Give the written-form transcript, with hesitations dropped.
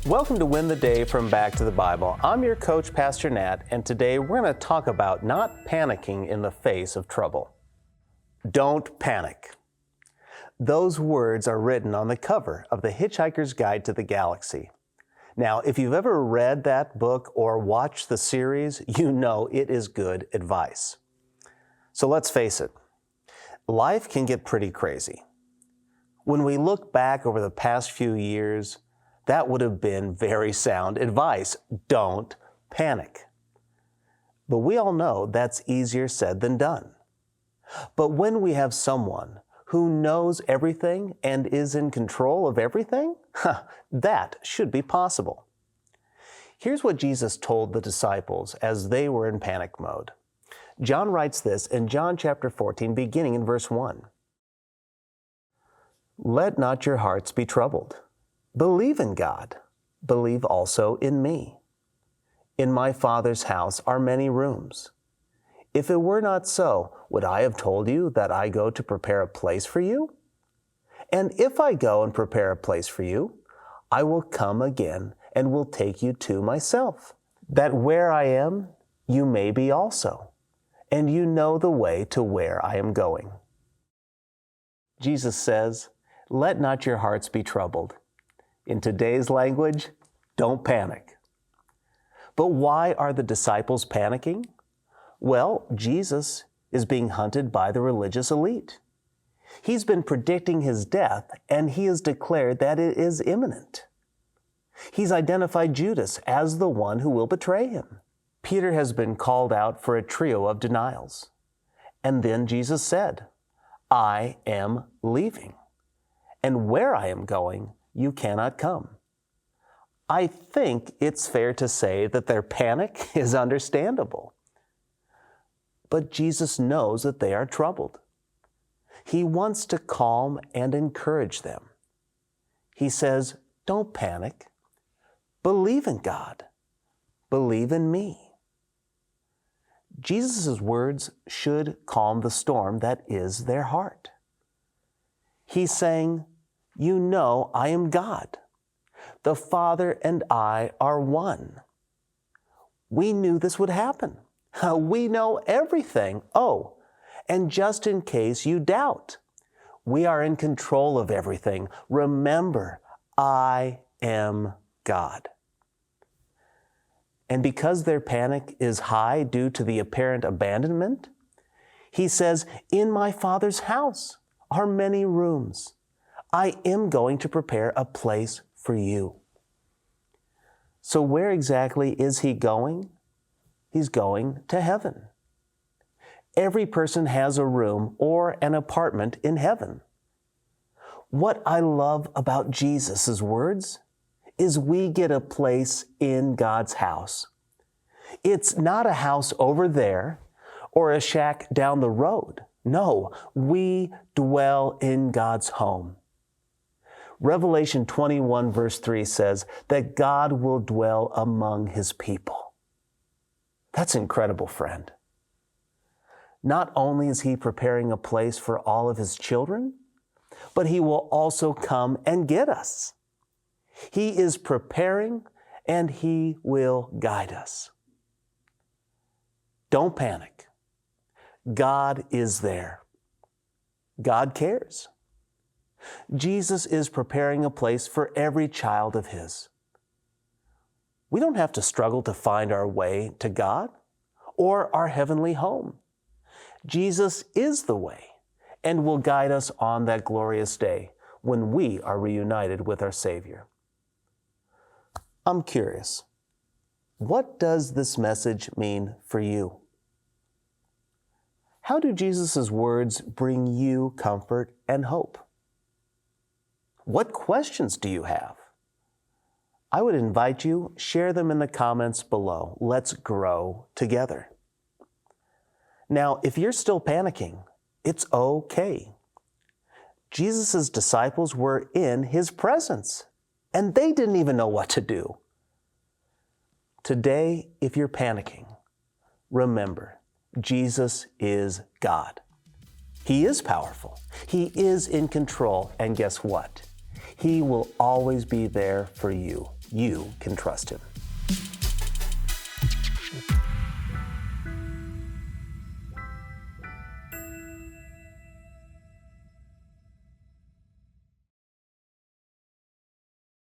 Welcome to Win the Day from Back to the Bible. I'm your coach, Pastor Nat, and today we're going to talk about not panicking in the face of trouble. Don't panic. Those words are written on the cover of The Hitchhiker's Guide to the Galaxy. Now, if you've ever read that book or watched the series, you know it is good advice. So let's face it, life can get pretty crazy. When we look back over the past few years, that would have been very sound advice. Don't panic. But we all know that's easier said than done. But when we have someone who knows everything and is in control of everything, that should be possible. Here's what Jesus told the disciples as they were in panic mode. John writes this in John chapter 14, beginning in verse 1. Let not your hearts be troubled. Believe in God. Believe also in me. In my Father's house are many rooms. If it were not so, would I have told you that I go to prepare a place for you? And if I go and prepare a place for you, I will come again and will take you to myself, that where I am, you may be also, and you know the way to where I am going. Jesus says, let not your hearts be troubled. In today's language, don't panic. But why are the disciples panicking? Well, Jesus is being hunted by the religious elite. He's been predicting his death, and he has declared that it is imminent. He's identified Judas as the one who will betray him. Peter has been called out for a trio of denials. And then Jesus said, I am leaving, and where I am going, you cannot come. I think it's fair to say that their panic is understandable. But Jesus knows that they are troubled. He wants to calm and encourage them. He says, don't panic. Believe in God. Believe in me. Jesus' words should calm the storm that is their heart. He's saying, you know I am God. The Father and I are one. We knew this would happen. We know everything. Oh, and just in case you doubt, we are in control of everything. Remember, I am God. And because their panic is high due to the apparent abandonment, he says, in my Father's house are many rooms. I am going to prepare a place for you. So where exactly is he going? He's going to heaven. Every person has a room or an apartment in heaven. What I love about Jesus' words is we get a place in God's house. It's not a house over there or a shack down the road. No, we dwell in God's home. Revelation 21 verse 3 says that God will dwell among his people. That's incredible, friend. Not only is he preparing a place for all of his children, but he will also come and get us. He is preparing and he will guide us. Don't panic. God is there. God cares. Jesus is preparing a place for every child of his. We don't have to struggle to find our way to God or our heavenly home. Jesus is the way and will guide us on that glorious day when we are reunited with our Savior. I'm curious, what does this message mean for you? How do Jesus' words bring you comfort and hope? What questions do you have? I would invite you, share them in the comments below. Let's grow together. Now, if you're still panicking, it's okay. Jesus' disciples were in his presence, and they didn't even know what to do. Today, if you're panicking, remember, Jesus is God. He is powerful. He is in control, and guess what? He will always be there for you. You can trust Him.